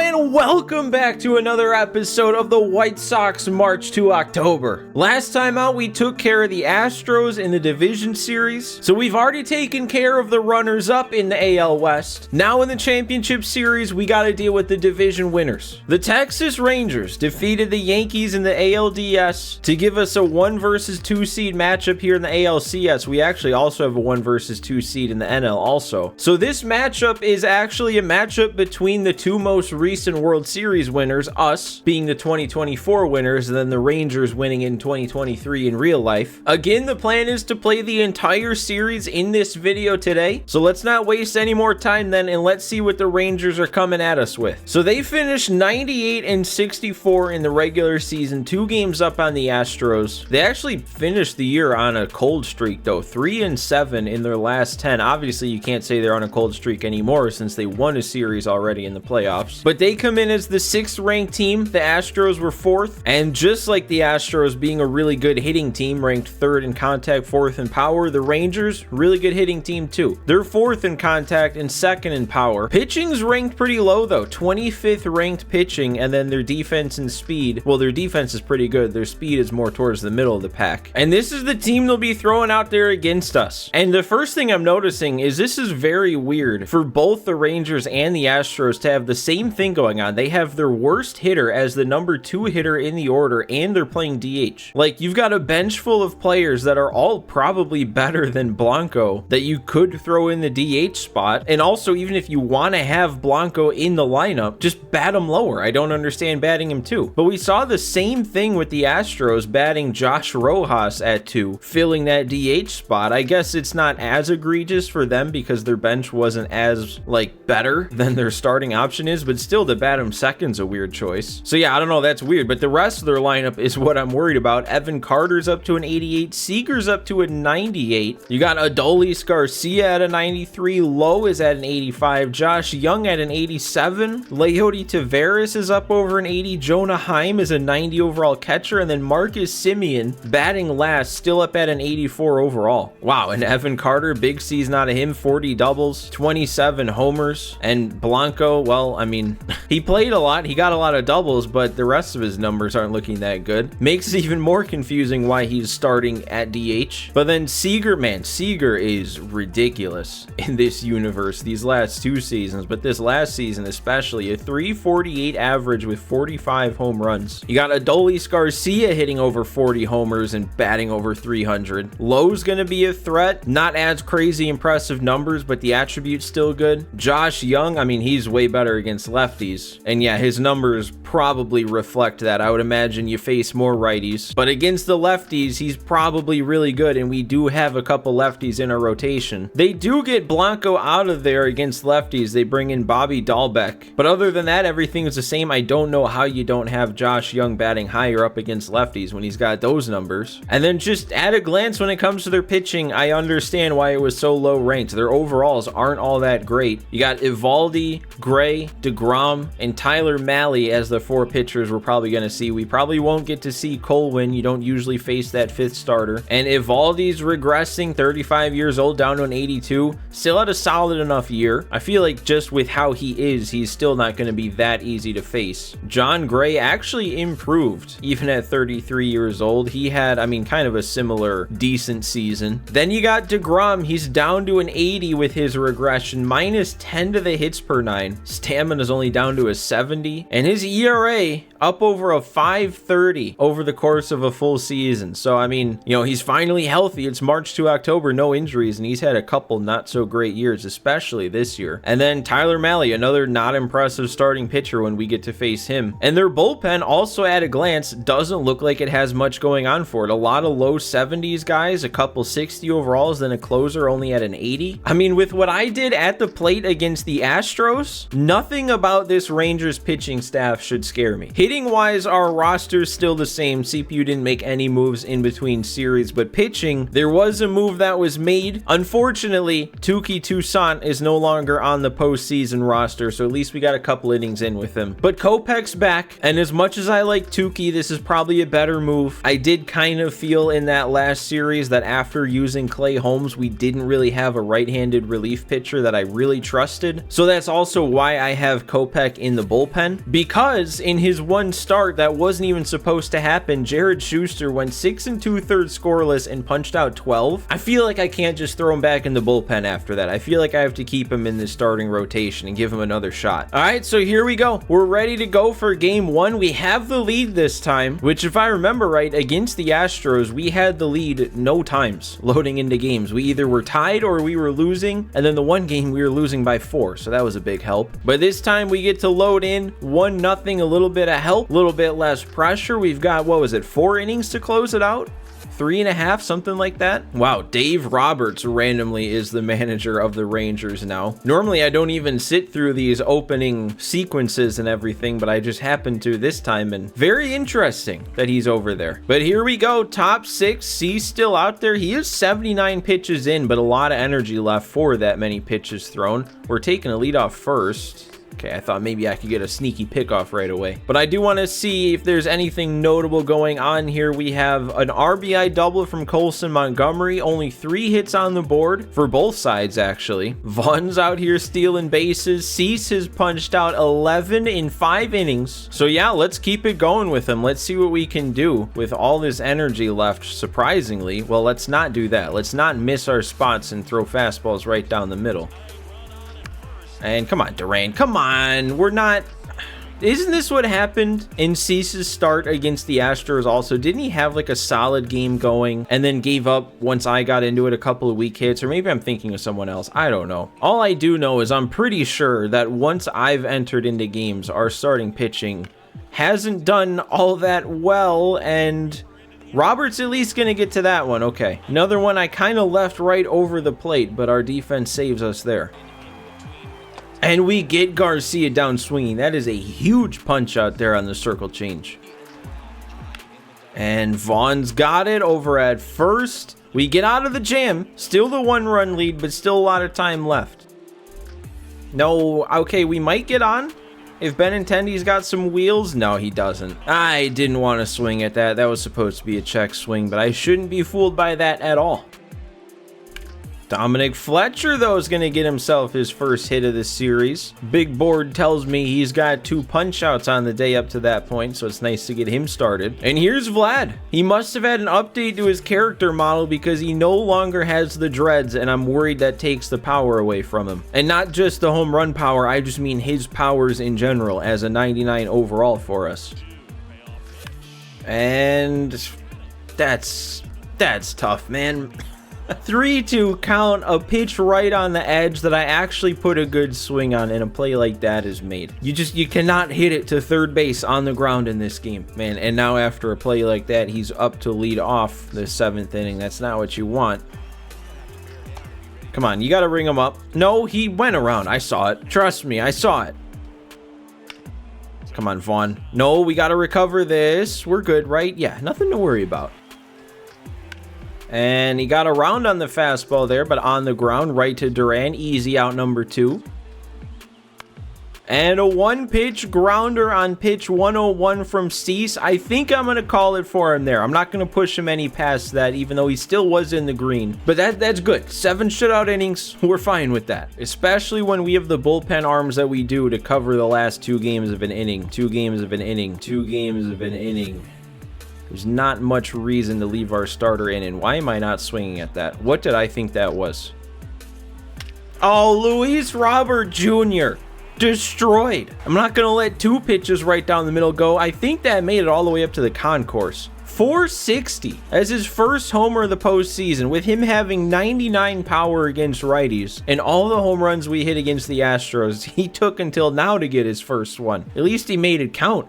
and welcome back to another episode of the White Sox March to October. Last time out, we took care of the Astros in the division series, so we've already taken care of the runners-up in the AL West. Now in the championship series, we got to deal with the division winners. The Texas Rangers defeated the Yankees in the ALDS to give us a 1 versus 2 seed matchup here in the ALCS. We actually also have a 1 versus 2 seed in the NL also. So this matchup is actually a matchup between the two most recent World Series winners, us being the 2024 winners, and then the Rangers winning in 2023 in real life. Again, the plan is to play the entire series in this video today, so let's not waste any more time then, and let's see what the Rangers are coming at us with. So they finished 98 and 64 in the regular season, 2 games up on the Astros. They actually finished the year on a cold streak though, 3 and 7 in their last 10. Obviously you can't say they're on a cold streak anymore since they won a series already in the playoffs, but they come in as the 6th ranked team. The Astros were 4th, and just like the Astros being a really good hitting team, ranked 3rd in contact, 4th in power, the Rangers, really good hitting team too. They're 4th in contact and 2nd in power. Pitching's ranked pretty low though, 25th ranked pitching, and then their defense and speed, well, their defense is pretty good, their speed is more towards the middle of the pack. And this is the team they'll be throwing out there against us. And the first thing I'm noticing is this is very weird for both the Rangers and the Astros to have the same thing going on. They have their worst hitter as the number 2 hitter in the order, and they're playing DH. Like, you've got a bench full of players that are all probably better than Blanco that you could throw in the DH spot. And also, even if you want to have Blanco in the lineup, just bat him lower. I don't understand batting him 2. But we saw the same thing with the Astros batting Josh Rojas at 2, filling that DH spot. I guess it's not as egregious for them because their bench wasn't as, like, better than their starting option is, but still to bat him second's a weird choice. So yeah, I don't know, that's weird, but the rest of their lineup is what I'm worried about. Evan Carter's up to an 88, Seager's up to a 98. You got Adolis Garcia at a 93, Lowe is at an 85, Josh Young at an 87, Leody Taveras is up over an 80, Jonah Heim is a 90 overall catcher, and then Marcus Semien batting last, still up at an 84 overall. Wow, and Evan Carter, big season out of him, 40 doubles, 27 homers, and Blanco, well, I mean, he played a lot, he got a lot of doubles, but the rest of his numbers aren't looking that good. Makes it even more confusing why he's starting at DH. But then Seager, man, Seager is ridiculous in this universe these last 2 seasons, but this last season especially, a 348 average with 45 home runs. You got Adolis Garcia hitting over 40 homers and batting over 300. Lowe's gonna be a threat, not as crazy impressive numbers, but the attributes still good. Josh Young, I mean, he's way better against lefties, and yeah, his numbers probably reflect that. I would imagine you face more righties, but against the lefties, he's probably really good, and we do have a couple lefties in our rotation. They do get Blanco out of there against lefties. They bring in Bobby Dahlbeck, but other than that, everything is the same. I don't know how you don't have Josh Young batting higher up against lefties when he's got those numbers. And then just at a glance, when it comes to their pitching, I understand why it was so low ranked. Their overalls aren't all that great. You got Eovaldi, Gray, DeGrom, and Tyler Mahle as the 4 pitchers we're probably going to see. We probably won't get to see Colwyn. You don't usually face that 5th starter. And Eovaldi's regressing, 35 years old, down to an 82. Still had a solid enough year. I feel like just with how he is, he's still not going to be that easy to face. John Gray actually improved, even at 33 years old. He had, I mean, kind of a similar decent season. Then you got DeGrom. He's down to an 80 with his regression, minus 10 to the hits per 9. Stamina's only down to a 70, and his ERA up over a 5.30 over the course of a full season. So I mean, you know, he's finally healthy. It's March to October, no injuries, and he's had a couple not so great years, especially this year. And then Tyler Mahle, another not impressive starting pitcher when we get to face him. And their bullpen also at a glance doesn't look like it has much going on for it. A lot of low 70s guys, a couple 60 overalls, then a closer only at an 80. I mean, with what I did at the plate against the Astros, nothing about this Rangers pitching staff should scare me. Hitting wise, our roster's still the same. CPU didn't make any moves in between series, but pitching, there was a move that was made. Unfortunately, Touki Toussaint is no longer on the postseason roster, so at least we got a couple innings in with him. But Kopech's back, and as much as I like Touki, this is probably a better move. I did kind of feel in that last series that after using Clay Holmes, we didn't really have a right-handed relief pitcher that I really trusted. So that's also why I have Kopech in the bullpen, because in his one start that wasn't even supposed to happen, Jared Schuster went 6 2/3 scoreless and punched out 12. I feel like I can't just throw him back in the bullpen after that. I feel like I have to keep him in the starting rotation and give him another shot. All right, so here we go. We're ready to go for game one. We have the lead this time, which if I remember right, against the Astros, we had the lead no times loading into games. We either were tied or we were losing, and then the one game we were losing by 4, so that was a big help. But this time we get to load in 1-0, a little bit of help, a little bit less pressure. We've got, what was it, 4 innings to close it out? 3.5, something like that. Wow, Dave Roberts randomly is the manager of the Rangers now. Normally I don't even sit through these opening sequences and everything, but I just happened to this time, and very interesting that he's over there. But here we go, top 6. Cease still out there. He is 79 pitches in, but a lot of energy left for that many pitches thrown. We're taking a lead off first. Okay, I thought maybe I could get a sneaky pickoff right away. But I do want to see if there's anything notable going on here. We have an RBI double from Colson Montgomery. Only 3 hits on the board for both sides, actually. Vaughn's out here stealing bases. Cease has punched out 11 in 5 innings. So yeah, let's keep it going with him. Let's see what we can do with all this energy left, surprisingly. Well, let's not do that. Let's not miss our spots and throw fastballs right down the middle. And come on, Duran, come on. We're not... Isn't this what happened in Cease's start against the Astros also? Didn't he have like a solid game going and then gave up once I got into it, a couple of weak hits? Or maybe I'm thinking of someone else. I don't know. All I do know is I'm pretty sure that once I've entered into games, our starting pitching hasn't done all that well, and Robert's at least going to get to that one. Okay. Another one I kind of left right over the plate, but our defense saves us there. And we get Garcia down swinging. That is a huge punch out there on the circle change. And Vaughn's got it over at first. We get out of the jam. Still the 1-run lead, but still a lot of time left. No, okay, we might get on. If Benintendi's got some wheels. No, he doesn't. I didn't want to swing at that. That was supposed to be a check swing, but I shouldn't be fooled by that at all. Dominic Fletcher, though, is going to get himself his first hit of the series. Big board tells me he's got 2 punch-outs on the day up to that point, so it's nice to get him started. And here's Vlad. He must have had an update to his character model because he no longer has the dreads, and I'm worried that takes the power away from him. And not just the home run power, I just mean his powers in general as a 99 overall for us. And that's tough, man. 3-2 count, a pitch right on the edge that I actually put a good swing on, and a play like that is made. You cannot hit it to third base on the ground in this game, man. And now after a play like that, he's up to lead off the 7th inning. That's not what you want. Come on, you got to ring him up. No, he went around. I saw it. Trust me, I saw it. Come on, Vaughn. No, we got to recover this. We're good, right? Yeah, nothing to worry about. And he got around on the fastball there, but on the ground, right to Duran. Easy out number 2. And a 1-pitch grounder on pitch 101 from Cease. I think I'm going to call it for him there. I'm not going to push him any past that, even though he still was in the green. But that's good. 7 shutout innings. We're fine with that. Especially when we have the bullpen arms that we do to cover the last 2 games of an inning. 2 games of an inning. 2 games of an inning. There's not much reason to leave our starter in, and why am I not swinging at that? What did I think that was? Oh, Luis Robert Jr. destroyed. I'm not going to let 2 pitches right down the middle go. I think that made it all the way up to the concourse. 460 as his first homer of the postseason, with him having 99 power against righties, and all the home runs we hit against the Astros, he took until now to get his first one. At least he made it count.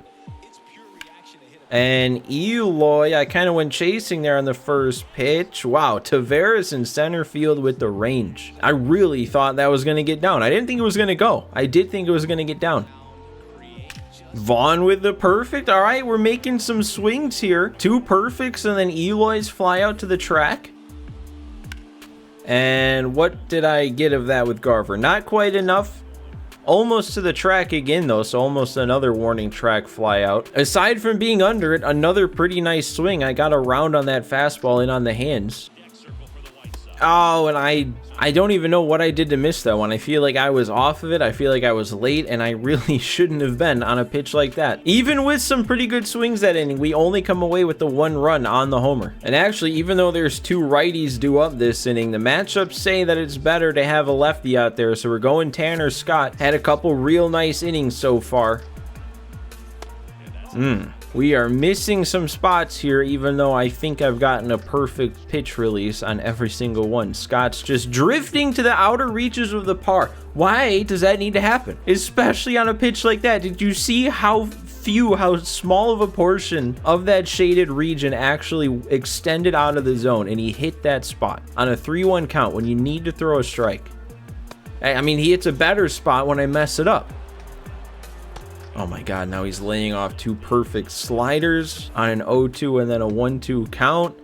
And Eloy, I kind of went chasing there on the first pitch. Wow, Taveras in center field with the range. I really thought that was going to get down. I didn't think it was going to go. I did think it was going to get down. Vaughn with the perfect. All right, we're making some swings here. 2 perfects, and then Eloy's fly out to the track. And what did I get of that with Garver? Not quite enough. Almost to the track again, though, so almost another warning track fly out. Aside from being under it, another pretty nice swing. I got around on that fastball in on the hands. Oh, and I don't even know what I did to miss that one. I feel like I was off of it. I feel like I was late, and I really shouldn't have been on a pitch like that. Even with some pretty good swings that inning, we only come away with the 1 run on the homer. And actually, even though there's 2 righties due up this inning, the matchups say that it's better to have a lefty out there. So we're going Tanner Scott. Had a couple real nice innings so far. We are missing some spots here, even though I think I've gotten a perfect pitch release on every single one. Scott's just drifting to the outer reaches of the par. Why does that need to happen? Especially on a pitch like that. Did you see how small of a portion of that shaded region actually extended out of the zone, and he hit that spot on a 3-1 count when you need to throw a strike? I mean, he hits a better spot when I mess it up. Oh my God, now he's laying off 2 perfect sliders on an 0-2 and then a 1-2 count.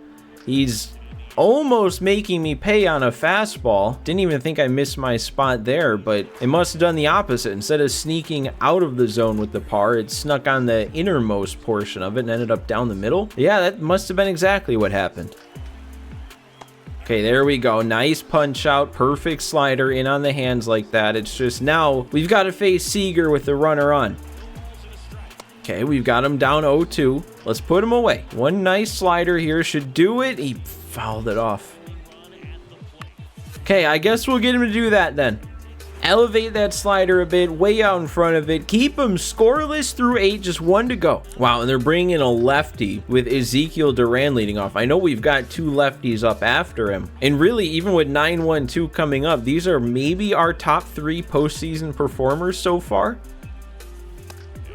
He's almost making me pay on a fastball. Didn't even think I missed my spot there, but it must have done the opposite. Instead of sneaking out of the zone with the par, it snuck on the innermost portion of it and ended up down the middle. Yeah, that must have been exactly what happened. Okay, there we go. Nice punch out. Perfect slider in on the hands like that. It's just now we've got to face Seager with the runner on. Okay, we've got him down 0-2. Let's put him away. 1 nice slider here should do it. He fouled it off. Okay, I guess we'll get him to do that then. Elevate that slider a bit, way out in front of it. Keep him scoreless through 8, just 1 to go. Wow, and they're bringing in a lefty with Ezekiel Duran leading off. I know we've got 2 lefties up after him. And really, even with 9-1-2 coming up, these are maybe our top 3 postseason performers so far.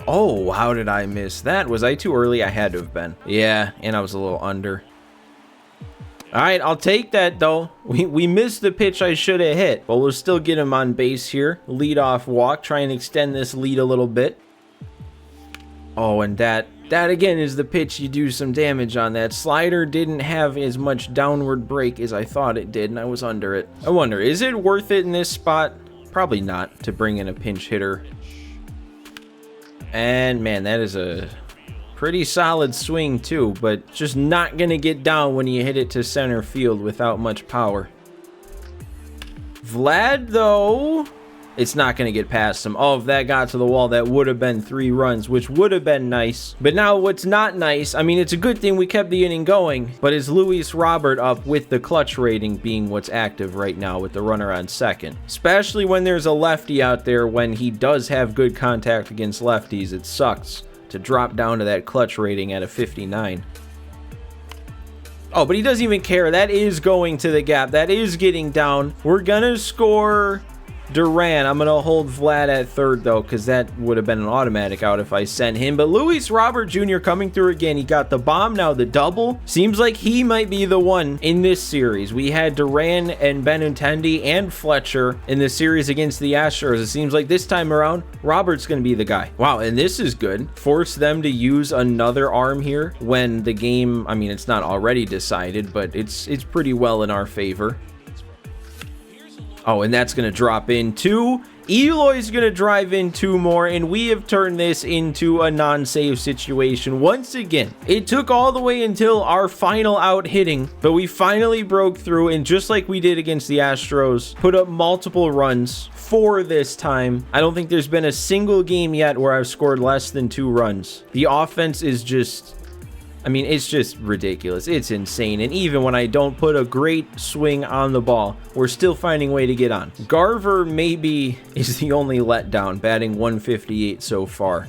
Oh, how did I miss that? Was I too early? I had to have been. Yeah, and I was a little under. All right, I'll take that, though. We missed the pitch I should have hit, but we'll still get him on base here. Lead off walk, try and extend this lead a little bit. Oh, and that again is the pitch you do some damage on. That slider didn't have as much downward break as I thought it did, and I was under it. I wonder, is it worth it in this spot? Probably not, to bring in a pinch hitter. And man, that is a pretty solid swing too, but just not gonna get down when you hit it to center field without much power. Vlad, though, it's not going to get past him. Oh, if that got to the wall, that would have been 3 runs, which would have been nice. But now what's not nice, I mean, it's a good thing we kept the inning going, but is Luis Robert up with the clutch rating being what's active right now with the runner on second. Especially when there's a lefty out there when he does have good contact against lefties. It sucks to drop down to that clutch rating at a 59. Oh, but he doesn't even care. That is going to the gap. That is getting down. We're going to score Duran. I'm going to hold Vlad at third, though, because that would have been an automatic out if I sent him. But Luis Robert Jr. coming through again. He got the bomb, now the double. Seems like he might be the one in this series. We had Duran and Benintendi and Fletcher in the series against the Astros. It seems like this time around, Robert's going to be the guy. Wow, and this is good. Force them to use another arm here when the game, I mean, it's not already decided, but it's pretty well in our favor. Oh, and that's going to drop in 2. Eloy's going to drive in 2 more, and we have turned this into a non-save situation once again. It took all the way until our final out hitting, but we finally broke through, and just like we did against the Astros, put up multiple runs. 4 this time. I don't think there's been a single game yet where I've scored less than 2 runs. The offense is just... I mean, it's just ridiculous. It's insane. And even when I don't put a great swing on the ball, we're still finding a way to get on. Garver maybe is the only letdown, batting 158 so far.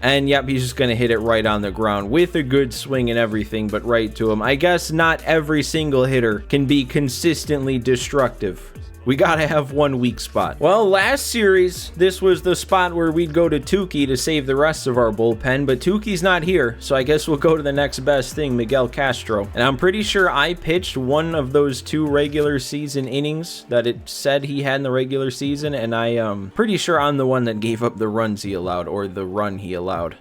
And yep, he's just going to hit it right on the ground with a good swing and everything, but right to him. I guess not every single hitter can be consistently destructive. We gotta have one weak spot. Well, last series, this was the spot where we'd go to Tukey to save the rest of our bullpen, but Tukey's not here, so I guess we'll go to the next best thing, Miguel Castro. And I'm pretty sure I pitched one of those 2 regular season innings that it said he had in the regular season, and I'm pretty sure I'm the one that gave up the runs he allowed, or the run he allowed.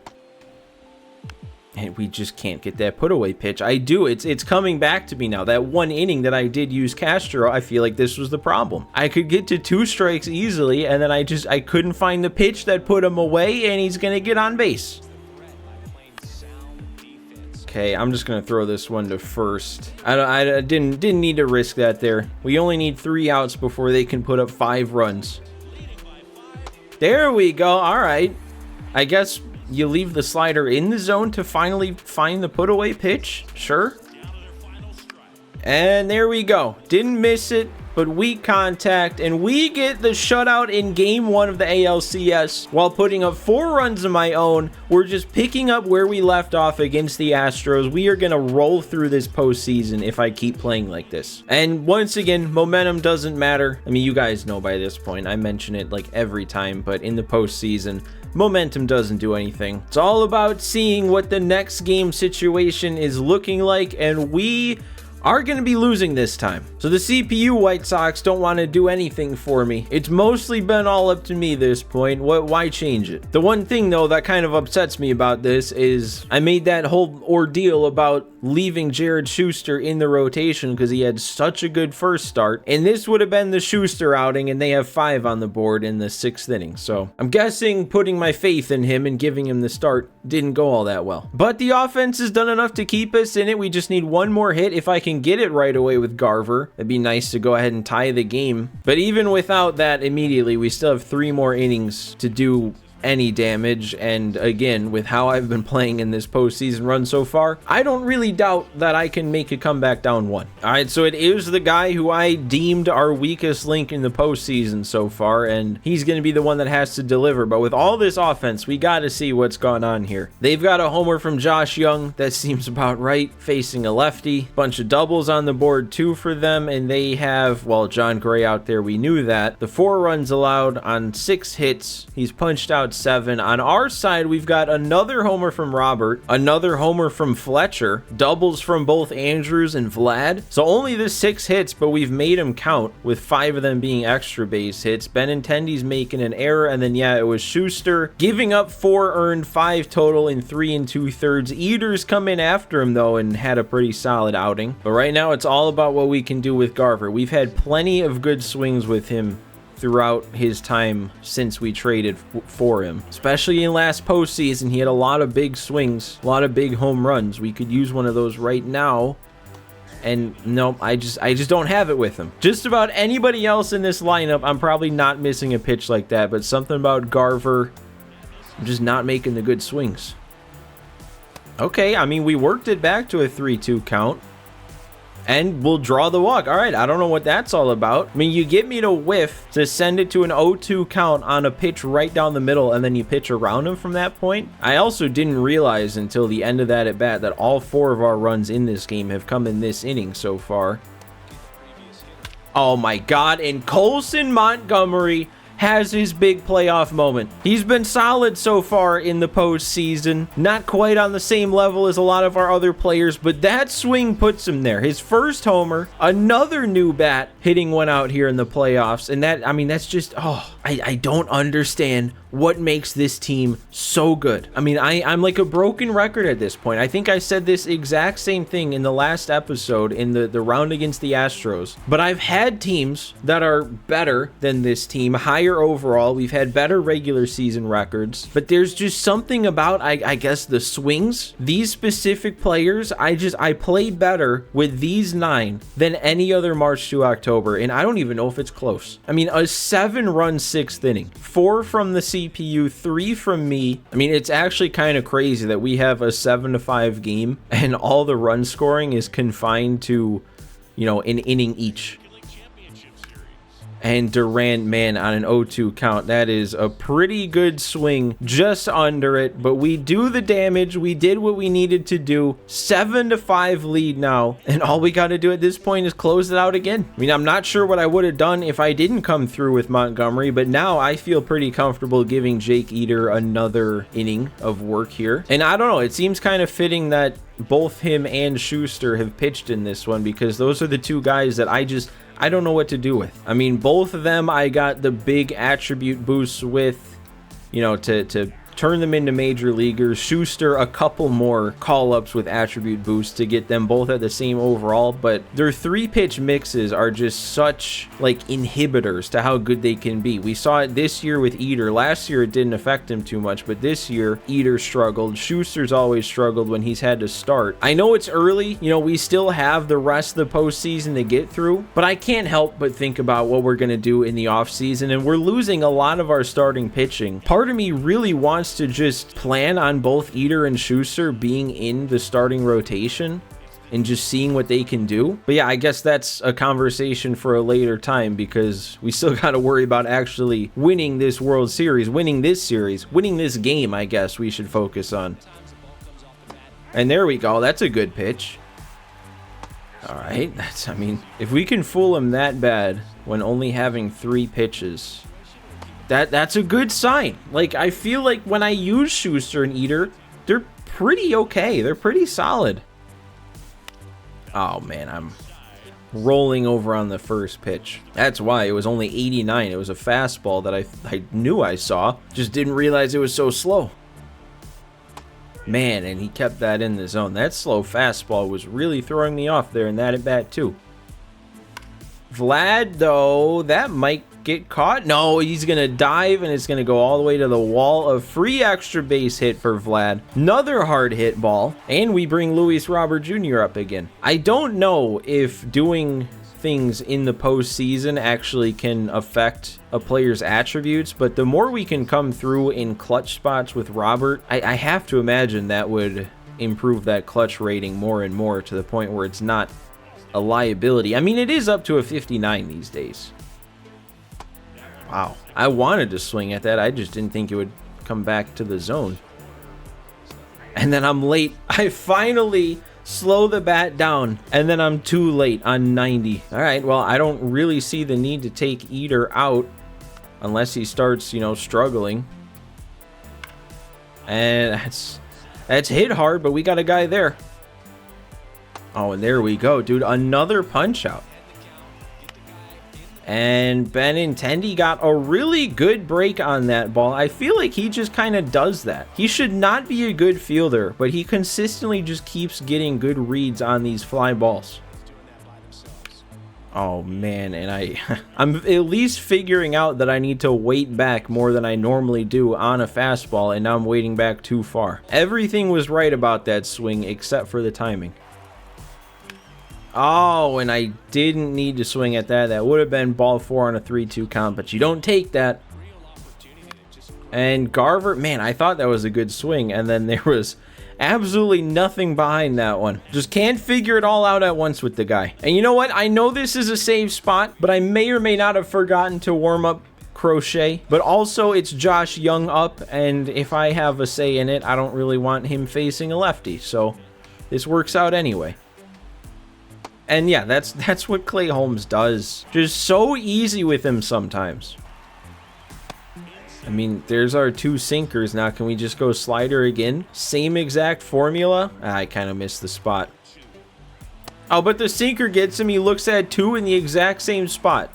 And we just can't get that put away pitch. I do. It's coming back to me now. That 1 inning that I did use Castro, I feel like this was the problem. I could get to 2 strikes easily, and then I couldn't find the pitch that put him away, and he's going to get on base. Okay, I'm just gonna throw this one to first. I didn't need to risk that there. We only need 3 outs before they can put up 5 runs. There we go. All right. I guess you leave the slider in the zone to finally find the put away pitch. Sure. And there we go. Didn't miss it, but weak contact, and we get the shutout in game 1 of the ALCS while putting up 4 runs of my own. We're just picking up where we left off against the Astros. We are going to roll through this postseason if I keep playing like this. And once again, momentum doesn't matter. I mean, you guys know by this point. I mention it like every time, but in the postseason, momentum doesn't do anything. It's all about seeing what the next game situation is looking like, and we are going to be losing this time. So the CPU White Sox don't want to do anything for me. It's mostly been all up to me this point. Why change it? The one thing though that kind of upsets me about this is I made that whole ordeal about leaving Jared Schuster in the rotation because he had such a good first start, and this would have been the Schuster outing, and they have 5 on the board in the 6th inning. So I'm guessing putting my faith in him and giving him the start didn't go all that well. But the offense has done enough to keep us in it. We just need one more hit. If I can get it right away with Garver, it'd be nice to go ahead and tie the game. But even without that immediately, we still have 3 more innings to do any damage, and again, with how I've been playing in this postseason run so far, I don't really doubt that I can make a comeback down 1. All right, so it is the guy who I deemed our weakest link in the postseason so far, and he's going to be the one that has to deliver. But with all this offense, we got to see what's going on here. They've got a homer from Josh Young. That seems about right, facing a lefty. Bunch of doubles on the board too for them, and they have, well, John Gray out there, we knew that. The 4 runs allowed on 6 hits. He's punched out 7. On our side, we've got another homer from Robert, another homer from Fletcher, doubles from both Andrews and Vlad. So only the 6 hits, but we've made them count, with 5 of them being extra base hits. Benintendi's making an error, and then yeah, it was Schuster giving up 4 earned, 5 total in 3 2/3. Eaters come in after him though and had a pretty solid outing. But right now it's all about what we can do with Garver. We've had plenty of good swings with him throughout his time since we traded for him, especially in last postseason. He had a lot of big swings, a lot of big home runs. We could use one of those right now, and nope, I just don't have it with him. Just about anybody else in this lineup, I'm probably not missing a pitch like that, but something about Garver, I'm just not making the good swings. Okay, I mean, we worked it back to a 3-2 count, and we'll draw the walk. All right, I don't know what that's all about. I mean, you get me to whiff to send it to an 0-2 count on a pitch right down the middle, and then you pitch around him from that point. I also didn't realize until the end of that at bat that all 4 of our runs in this game have come in this inning so far. Oh my God, and Colson Montgomery has his big playoff moment. He's been solid so far in the postseason. Not quite on the same level as a lot of our other players, but that swing puts him there. His first homer, another new bat hitting one out here in the playoffs. And that, I mean, that's just, I don't understand what makes this team so good. I mean, I'm like a broken record at this point. I think I said this exact same thing in the last episode in the round against the Astros. But I've had teams that are better than this team, higher overall. We've had better regular season records. But there's just something about, I guess, the swings. These specific players, I play better with these 9 than any other March to October. And I don't even know if it's close. I mean, a 7-run 6th inning, 4 from the CPU, 3 from me. I mean, it's actually kind of crazy that we have a 7-5 game and all the run scoring is confined to, you know, an inning each. And Durant, man, on an 0-2 count, that is a pretty good swing, just under it. But we do the damage. We did what we needed to do. 7-5 lead now. And all we got to do at this point is close it out again. I mean, I'm not sure what I would have done if I didn't come through with Montgomery, but now I feel pretty comfortable giving Jake Eater another inning of work here. And I don't know, it seems kind of fitting that both him and Schuster have pitched in this one, because those are the 2 guys that I don't know what to do with. I mean, both of them I got the big attribute boosts with, you know, to turn them into major leaguers. Schuster, a couple more call-ups with attribute boosts to get them both at the same overall, but their 3-pitch mixes are just such like inhibitors to how good they can be. We saw it this year with Eater. Last year it didn't affect him too much, but this year Eater struggled. Schuster's always struggled when he's had to start. I know it's early, you know, we still have the rest of the postseason to get through, but I can't help but think about what we're going to do in the offseason, and we're losing a lot of our starting pitching. Part of me really wants to just plan on both Eater and Schuster being in the starting rotation and just seeing what they can do. But yeah, I guess that's a conversation for a later time, because we still got to worry about actually winning this World Series, winning this game, I guess we should focus on. And there we go. That's a good pitch. All right. I mean, if we can fool him that bad when only having 3 pitches, that's a good sign. Like, I feel like when I use Schuster and Eater, they're pretty okay. They're pretty solid. Oh, man, I'm rolling over on the first pitch. That's why it was only 89. It was a fastball that I knew I saw. Just didn't realize it was so slow. Man, and he kept that in the zone. That slow fastball was really throwing me off there in that at-bat, too. Vlad, though, that might get caught. No, he's going to dive, and it's going to go all the way to the wall. A free extra base hit for Vlad. Another hard hit ball. And we bring Luis Robert Jr. up again. I don't know if doing things in the postseason actually can affect a player's attributes, but the more we can come through in clutch spots with Robert, I have to imagine that would improve that clutch rating more and more, to the point where it's not a liability. I mean, it is up to a 59 these days. Wow. I wanted to swing at that. I just didn't think it would come back to the zone. And then I'm late. I finally slow the bat down, and then I'm too late on 90. All right, well, I don't really see the need to take Eater out unless he starts, you know, struggling. And that's hit hard, but we got a guy there. Oh, and there we go, dude. Another punch out. And Benintendi got a really good break on that ball. I feel like he just kind of does that. He should not be a good fielder, but he consistently just keeps getting good reads on these fly balls. Oh, man, and I'm at least figuring out that I need to wait back more than I normally do on a fastball, and now I'm waiting back too far. Everything was right about that swing except for the timing. Oh, and I didn't need to swing at that. That would have been ball 4 on a 3-2 count, but you don't take that. And Garver, man, I thought that was a good swing, and then there was absolutely nothing behind that one. Just can't figure it all out at once with the guy. And you know what? I know this is a save spot, but I may or may not have forgotten to warm up Crochet. But also, it's Josh Young up, and if I have a say in it, I don't really want him facing a lefty. So this works out anyway. And yeah, that's what Clay Holmes does. Just so easy with him sometimes. I mean, there's our 2 sinkers. Now, can we just go slider again? Same exact formula? I kind of missed the spot. Oh, but the sinker gets him. He looks at 2 in the exact same spot.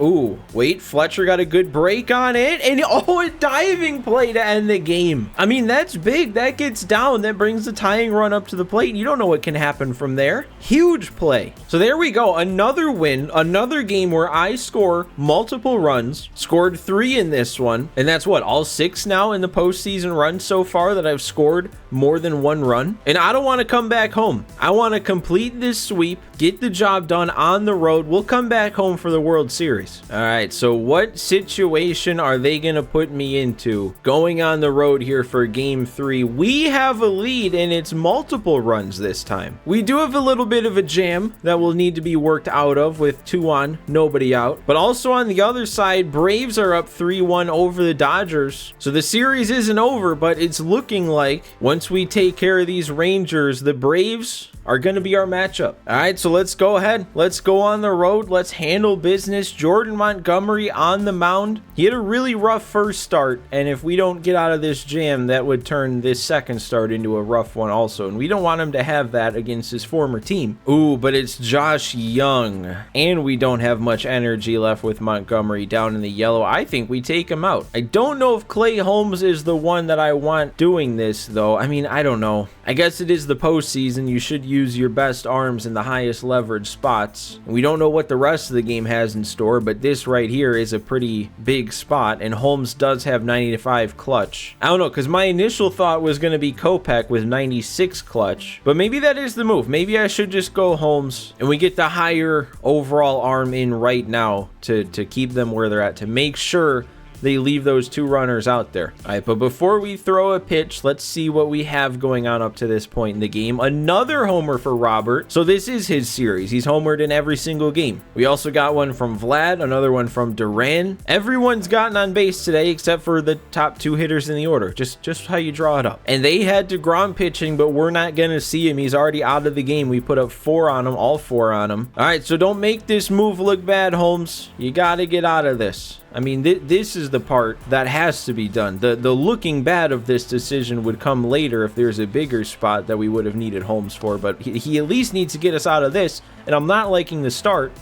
Ooh, wait, Fletcher got a good break on it, and oh, a diving play to end the game. I mean, that's big. That gets down. That brings the tying run up to the plate. You don't know what can happen from there. Huge play. So there we go. Another win, another game where I score multiple runs. Scored 3 in this one, and that's what, all 6 now in the postseason run so far that I've scored more than 1 run. And I don't want to come back home. I want to complete this sweep, get the job done on the road. We'll come back home for the World Series. All right, so what situation are they going to put me into going on the road here for game 3? We have a lead, and it's multiple runs this time. We do have a little bit of a jam that will need to be worked out of with 2 on, nobody out. But also on the other side, Braves are up 3-1 over the Dodgers. So the series isn't over, but it's looking like once we take care of these Rangers, the Braves are going to be our matchup. All right, so let's go ahead. Let's go on the road. Let's handle business. Jordan Montgomery on the mound. He had a really rough first start, and if we don't get out of this jam, that would turn this second start into a rough one also, and we don't want him to have that against his former team. Ooh, but it's Josh Young, and we don't have much energy left with Montgomery down in the yellow. I think we take him out. I don't know if Clay Holmes is the one that I want doing this, though. I mean, I don't know. I guess it is the postseason. You should use your best arms in the highest leverage spots. We don't know what the rest of the game has in store, but this right here is a pretty big spot, and Holmes does have 95 clutch. I don't know, because my initial thought was going to be Kopech with 96 clutch, but maybe that is the move. Maybe I should just go Holmes, and we get the higher overall arm in right now to keep them where they're at, to make sure they leave those two runners out there. All right, but before we throw a pitch, let's see what we have going on up to this point in the game. Another homer for Robert. So this is his series. He's homered in every single game. We also got one from Vlad, another one from Duran. Everyone's gotten on base today except for the top two hitters in the order. Just how you draw it up. And they had DeGrom pitching, but we're not going to see him. He's already out of the game. We put up 4 on him, all 4 on him. All right, so don't make this move look bad, Holmes. You got to get out of this. I mean, this is the part that has to be done. The looking bad of this decision would come later if there's a bigger spot that we would have needed Holmes for, but he at least needs to get us out of this, and I'm not liking the start.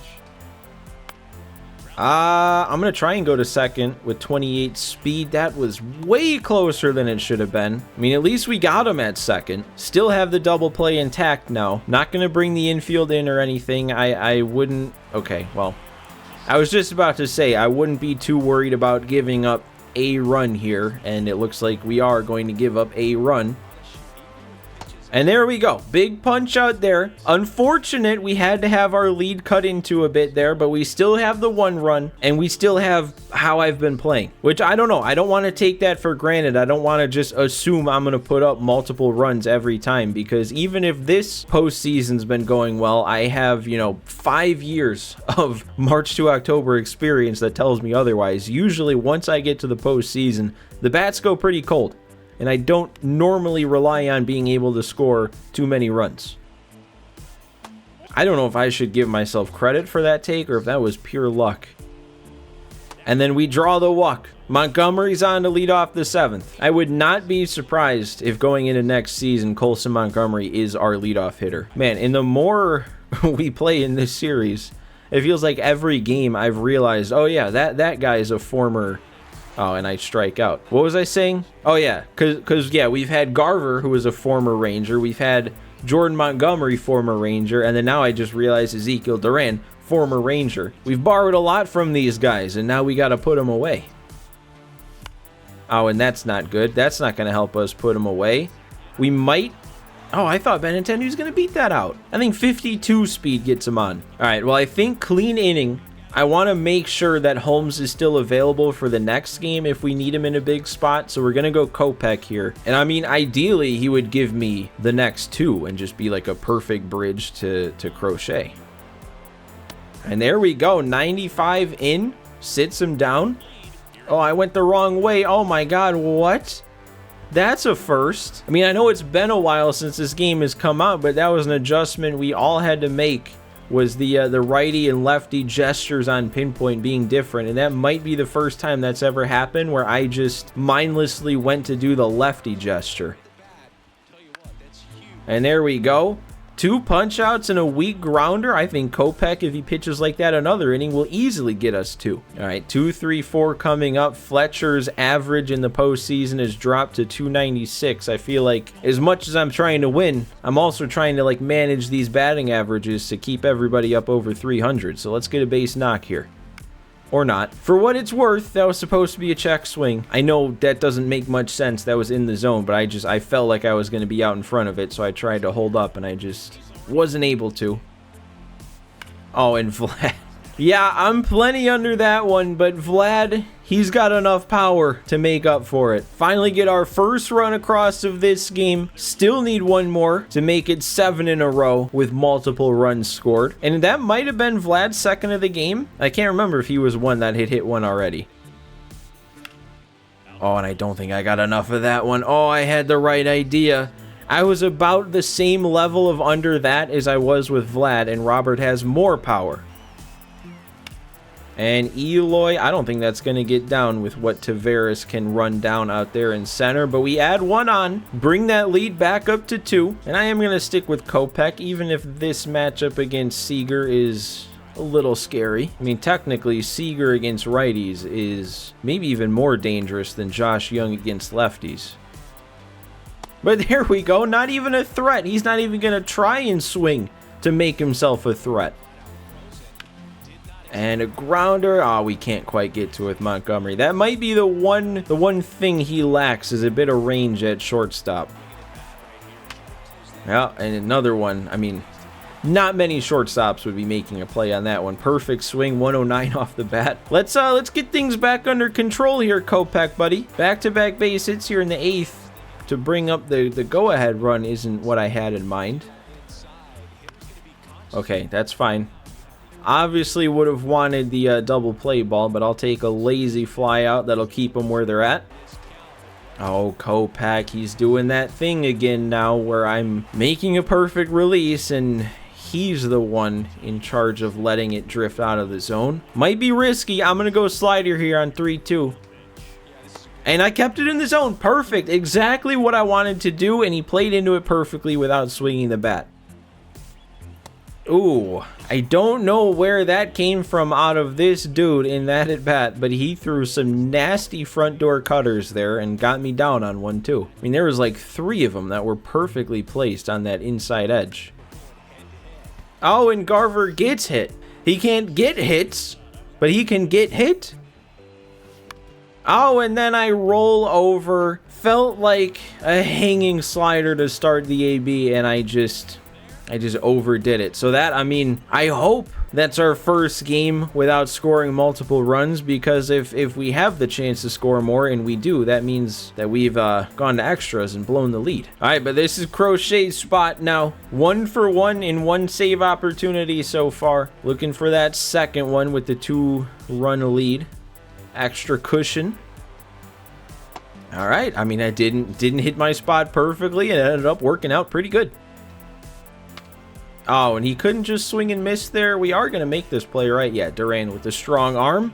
I'm going to try and go to second with 28 speed. That was way closer than it should have been. I mean, at least we got him at second. Still have the double play intact now. Not going to bring the infield in or anything. I wouldn't... Okay, well... I was just about to say I wouldn't be too worried about giving up a run here, and it looks like we are going to give up a run. And there we go. Big punch out there. Unfortunate we had to have our lead cut into a bit there, but we still have the 1 run, and we still have how I've been playing, which I don't know. I don't want to take that for granted. I don't want to just assume I'm going to put up multiple runs every time, because even if this postseason's been going well, I have, 5 years of March to October experience that tells me otherwise. Usually once I get to the postseason, the bats go pretty cold. And I don't normally rely on being able to score too many runs. I don't know if I should give myself credit for that take or if that was pure luck. And then we draw the walk. Montgomery's on to lead off the 7th. I would not be surprised if going into next season, Colson Montgomery is our leadoff hitter. Man, and the more we play in this series, it feels like every game I've realized, oh yeah, that guy is a former... Oh, and I strike out. What was I saying? Oh, yeah, because yeah, we've had Garver, who was a former Ranger. We've had Jordan Montgomery, former Ranger. And then now I just realized Ezekiel Duran, former Ranger. We've borrowed a lot from these guys, and now we got to put them away. Oh, and that's not good. That's not going to help us put them away. We might... Oh, I thought Benintendi was going to beat that out. I think 52 speed gets him on. All right, well, I think clean inning... I want to make sure that Holmes is still available for the next game if we need him in a big spot. So we're going to go Kopech here. And I mean, ideally, he would give me the next 2 and just be like a perfect bridge to Crochet. And there we go. 95 in. Sits him down. Oh, I went the wrong way. Oh my God, what? That's a first. I mean, I know it's been a while since this game has come out, but that was an adjustment we all had to make. Was the righty and lefty gestures on pinpoint being different, and that might be the first time that's ever happened where I just mindlessly went to do the lefty gesture. And there we go. 2 punch outs and a weak grounder. I think Kopech, if he pitches like that another inning, will easily get us 2. All right, 2, 3, 4 coming up. Fletcher's average in the postseason has dropped to 296. I feel like as much as I'm trying to win, I'm also trying to manage these batting averages to keep everybody up over 300. So let's get a base knock here. Or not. For what it's worth, that was supposed to be a check swing. I know that doesn't make much sense. That was in the zone, but I felt like I was going to be out in front of it, so I tried to hold up, and I just wasn't able to. Oh, and Vlad. Yeah, I'm plenty under that one, but Vlad, he's got enough power to make up for it. Finally get our first run across of this game. Still need 1 more to make it 7 in a row with multiple runs scored. And that might have been Vlad's second of the game. I can't remember if he was one that had hit 1 already. Oh, and I don't think I got enough of that one. Oh, I had the right idea. I was about the same level of under that as I was with Vlad, and Robert has more power. And Eloy, I don't think that's going to get down with what Tavares can run down out there in center. But we add one on, bring that lead back up to 2. And I am going to stick with Kopech, even if this matchup against Seager is a little scary. I mean, technically, Seager against righties is maybe even more dangerous than Josh Young against lefties. But there we go. Not even a threat. He's not even going to try and swing to make himself a threat. And a grounder. Oh, we can't quite get to it with Montgomery. That might be the one thing he lacks is a bit of range at shortstop. Yeah, and another one. I mean, not many shortstops would be making a play on that one. Perfect swing, 109 off the bat. Let's get things back under control here, Kopech, buddy. Back-to-back base hits here in the 8th to bring up the go-ahead run isn't what I had in mind. Okay, that's fine. Obviously would have wanted the double play ball, but I'll take a lazy fly out that'll keep them where they're at. Oh, Kopech, he's doing that thing again now where I'm making a perfect release and he's the one in charge of letting it drift out of the zone. Might be risky. I'm going to go slider here on 3-2. And I kept it in the zone. Perfect. Exactly what I wanted to do, and he played into it perfectly without swinging the bat. Ooh, I don't know where that came from out of this dude in that at bat, but he threw some nasty front door cutters there and got me down on one too. I mean, there was like 3 of them that were perfectly placed on that inside edge. Oh, and Garver gets hit. He can't get hits, but he can get hit. Oh, and then I roll over. Felt like a hanging slider to start the AB, and I just overdid it. So that, I mean, I hope that's our first game without scoring multiple runs, because if we have the chance to score more, and we do, that means that we've gone to extras and blown the lead. All right, but this is Crochet's spot now. 1 for 1 in 1 save opportunity so far. Looking for that second one with the 2-run lead. Extra cushion. All right, I mean, I didn't hit my spot perfectly, and it ended up working out pretty good. Oh, and he couldn't just swing and miss there. We are going to make this play right. Yeah, Duran with the strong arm.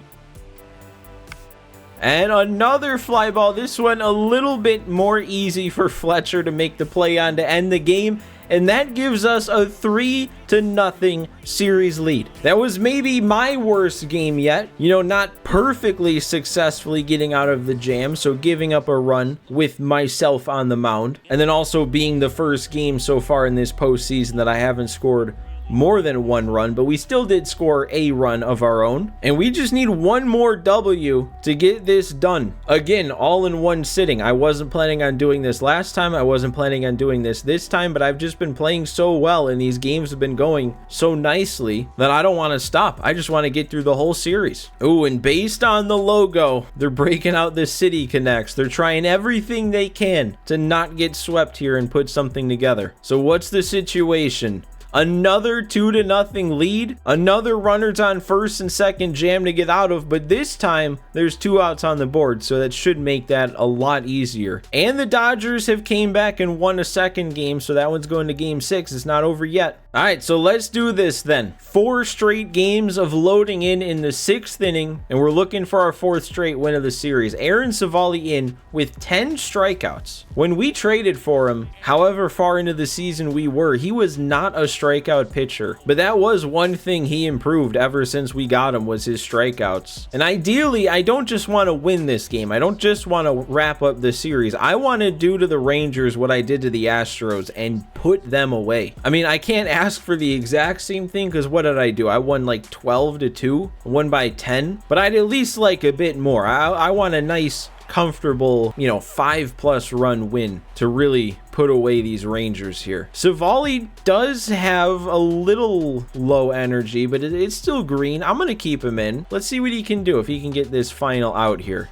And another fly ball. This one a little bit more easy for Fletcher to make the play on to end the game. And that gives us a 3-0 series lead. That was maybe my worst game yet. You know, not perfectly successfully getting out of the jam, so giving up a run with myself on the mound. And then also being the first game so far in this postseason that I haven't scored more than 1 run, but we still did score a run of our own. And we just need 1 more W to get this done. Again, all in 1 sitting. I wasn't planning on doing this last time. I wasn't planning on doing this time, but I've just been playing so well and these games have been going so nicely that I don't want to stop. I just want to get through the whole series. Ooh, and based on the logo, they're breaking out the City Connects. They're trying everything they can to not get swept here and put something together. So what's the situation? Another 2-0 lead. Another runners on first and second jam to get out of, but this time there's 2 outs on the board, so that should make that a lot easier. And the Dodgers have came back and won a second game, so that one's going to game 6. It's not over yet. All right, so let's do this then. 4 straight games of loading in the 6th inning, and we're looking for our 4th straight win of the series. Aaron Civale in with 10 strikeouts. When we traded for him, however far into the season we were, he was not a strikeout pitcher, but that was one thing he improved ever since we got him, was his strikeouts. And ideally, I don't just want to win this game. I don't just want to wrap up the series. I want to do to the Rangers what I did to the Astros and put them away. I mean, I can't ask for the exact same thing, because what did I do? I won like 12-2, won by 10, but I'd at least like a bit more. I want a nice, comfortable, 5+ run win to really put away these Rangers here. Civale does have a little low energy, but it's still green. I'm gonna keep him in. Let's see what he can do if he can get this final out here.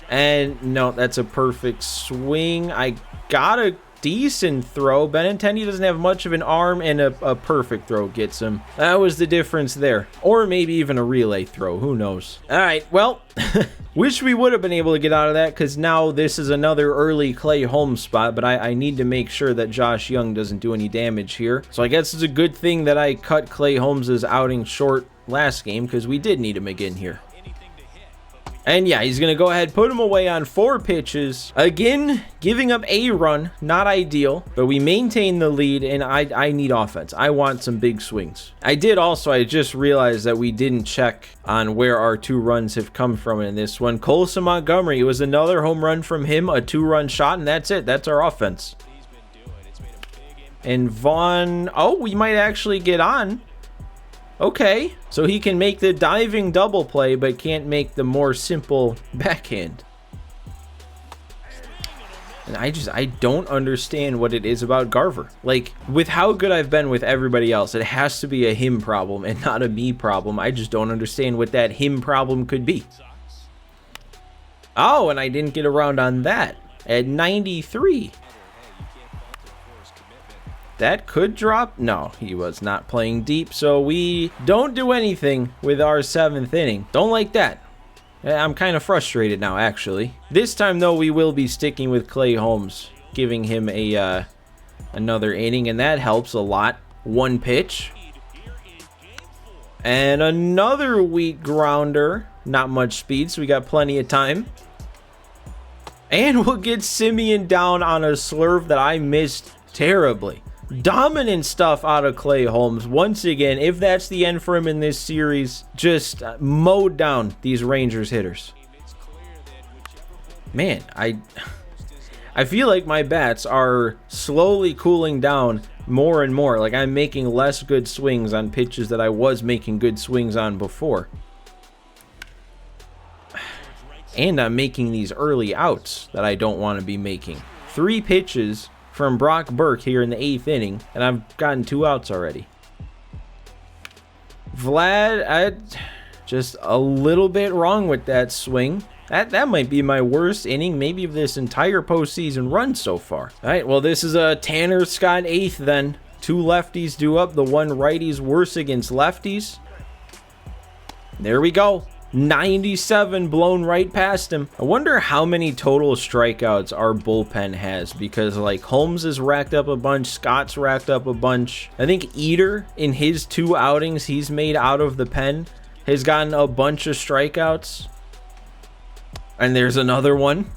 And no, that's a perfect swing. I gotta decent throw. Benintendi doesn't have much of an arm, and a perfect throw gets him. That was the difference there. Or maybe even a relay throw. Who knows? All right, well, wish we would have been able to get out of that, because now this is another early Clay Holmes spot, but I need to make sure that Josh Young doesn't do any damage here. So I guess it's a good thing that I cut Clay Holmes' outing short last game, because we did need him again here. And yeah, he's going to go ahead, put him away on 4 pitches. Again, giving up a run, not ideal, but we maintain the lead, and I need offense. I want some big swings. I just realized that we didn't check on where our 2 runs have come from in this one. Colson Montgomery, it was another home run from him, a 2-run shot, and that's it. That's our offense. And Vaughn, oh, we might actually get on. Okay, so he can make the diving double play, but can't make the more simple backhand. And I don't understand what it is about Garver. Like, with how good I've been with everybody else, it has to be a him problem and not a me problem. I just don't understand what that him problem could be. Oh, and I didn't get around on that at 93. That could drop. No, he was not playing deep, so we don't do anything with our 7th inning. Don't like that. I'm kind of frustrated now, actually. This time, though, we will be sticking with Clay Holmes, giving him a another inning, and that helps a lot. 1 pitch. And another weak grounder. Not much speed, so we got plenty of time. And we'll get Simeon down on a slurve that I missed terribly. Dominant stuff out of Clay Holmes. Once again, if that's the end for him in this series, just mowed down these Rangers hitters. Man, I feel like my bats are slowly cooling down more and more. Like, I'm making less good swings on pitches that I was making good swings on before. And I'm making these early outs that I don't want to be making. 3 pitches from Brock Burke here in the 8th inning, and I've gotten 2 outs already. Vlad, just a little bit wrong with that swing. That might be my worst inning maybe of this entire postseason run so far. All right, well, this is a Tanner Scott 8th then. 2 lefties due up, the 1 righty's worse against lefties. There we go. 97 blown right past him. I wonder how many total strikeouts our bullpen has, because like Holmes has racked up a bunch, Scott's racked up a bunch. I think Eater, in his 2 outings he's made out of the pen, has gotten a bunch of strikeouts. And there's another one.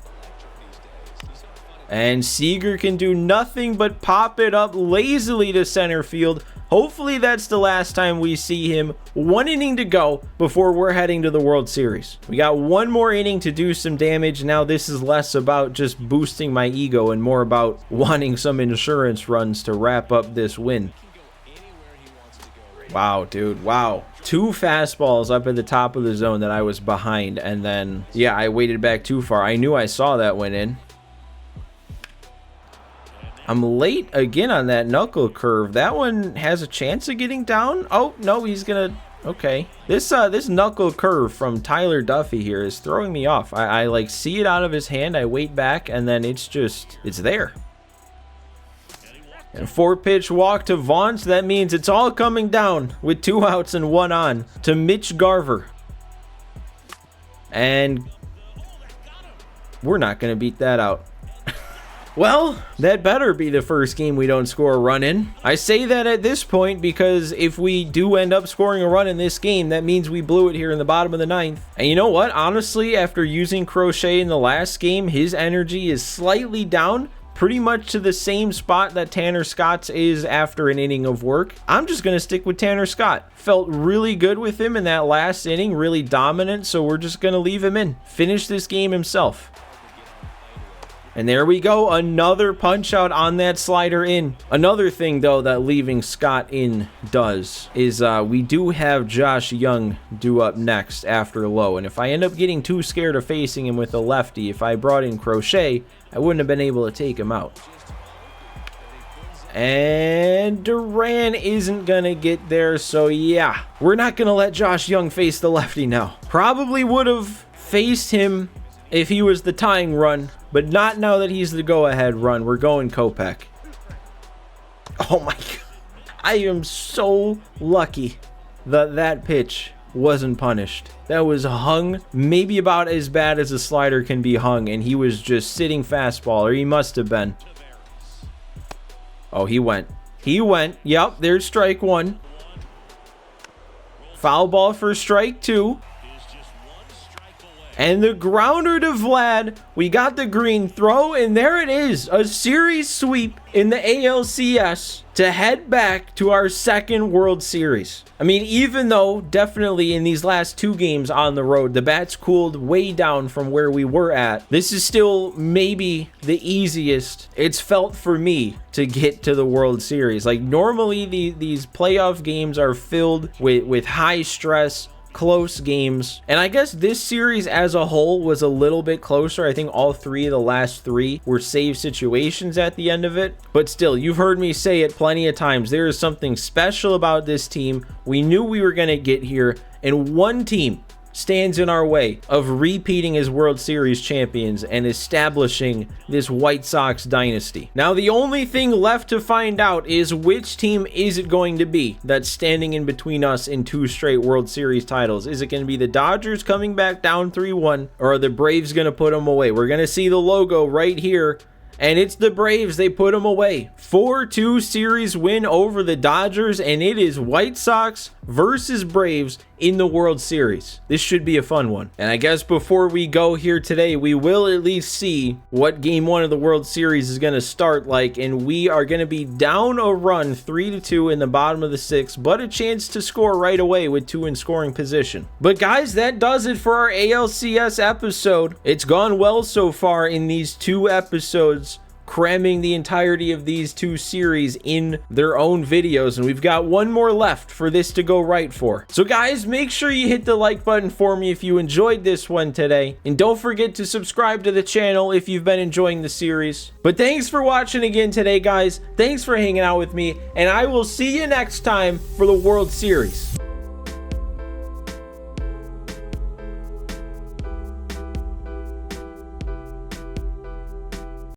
And Seager can do nothing but pop it up lazily to center field. Hopefully that's the last time we see him. 1 inning to go before we're heading to the World Series. We got 1 more inning to do some damage. Now this is less about just boosting my ego and more about wanting some insurance runs to wrap up this win. Wow, dude, wow. 2 fastballs up at the top of the zone that I was behind, and then, yeah, I waited back too far. I knew I saw that went in. I'm late again on that knuckle curve. That one has a chance of getting down. Oh, no, he's gonna... Okay. This knuckle curve from Tyler Duffy here is throwing me off. I like see it out of his hand. I wait back, and then it's there. And 4-pitch walk to Vaughn, so that means it's all coming down with 2 outs and 1 on to Mitch Garver. And we're not going to beat that out. Well, that better be the first game we don't score a run in. I say that at this point because if we do end up scoring a run in this game, that means we blew it here in the bottom of the 9th. And you know what? Honestly, after using Crochet in the last game, his energy is slightly down, pretty much to the same spot that Tanner Scott's is after an inning of work. I'm just going to stick with Tanner Scott. Felt really good with him in that last inning, really dominant, so we're just going to leave him in. Finish this game himself. And there we go, another punch out on that slider in. Another thing, though, that leaving Scott in does is we do have Josh Young due up next after Lowe. And if I end up getting too scared of facing him with a lefty, if I brought in Crochet, I wouldn't have been able to take him out. And Duran isn't going to get there, so yeah. We're not going to let Josh Young face the lefty now. Probably would have faced him if he was the tying run, but not now that he's the go-ahead run. We're going Kopech. Oh my God. I am so lucky that that pitch wasn't punished. That was hung maybe about as bad as a slider can be hung, and he was just sitting fastball, or he must have been. Oh, he went. He went. Yep, there's strike one. Foul ball for strike two. And the grounder to Vlad. We got the green throw, and there it is. A series sweep in the ALCS to head back to our second World Series. I mean, even though definitely in these last two games on the road, the bats cooled way down from where we were at, this is still maybe the easiest it's felt for me to get to the World Series. Like, normally these playoff games are filled with high stress, close games, and I guess this series as a whole was a little bit closer. I think all three of the last three were save situations at the end of it, but still, you've heard me say it plenty of times. There is something special about this team. We knew we were going to get here, and one team stands in our way of repeating as World Series champions and establishing this White Sox dynasty. Now, the only thing left to find out is which team is it going to be that's standing in between us in two straight World Series titles. Is it going to be the Dodgers coming back down 3-1, or are the Braves going to put them away? We're going to see the logo right here, and it's the Braves. They put them away. 4-2 series win over the Dodgers, and it is White Sox versus Braves in the World Series. This should be a fun one. And I guess before we go here today, we will at least see what game one of the World Series is going to start like, and we are going to be down a run 3-2 in the bottom of the sixth, but a chance to score right away with two in scoring position. But guys, that does it for our ALCS episode. It's gone well so far in these two episodes, cramming the entirety of these two series in their own videos, and we've got one more left for this to go right for. So guys, make sure you hit the like button for me if you enjoyed this one today, and don't forget to subscribe to the channel if you've been enjoying the series. But thanks for watching again today, guys. Thanks for hanging out with me, and I will see you next time for the World Series.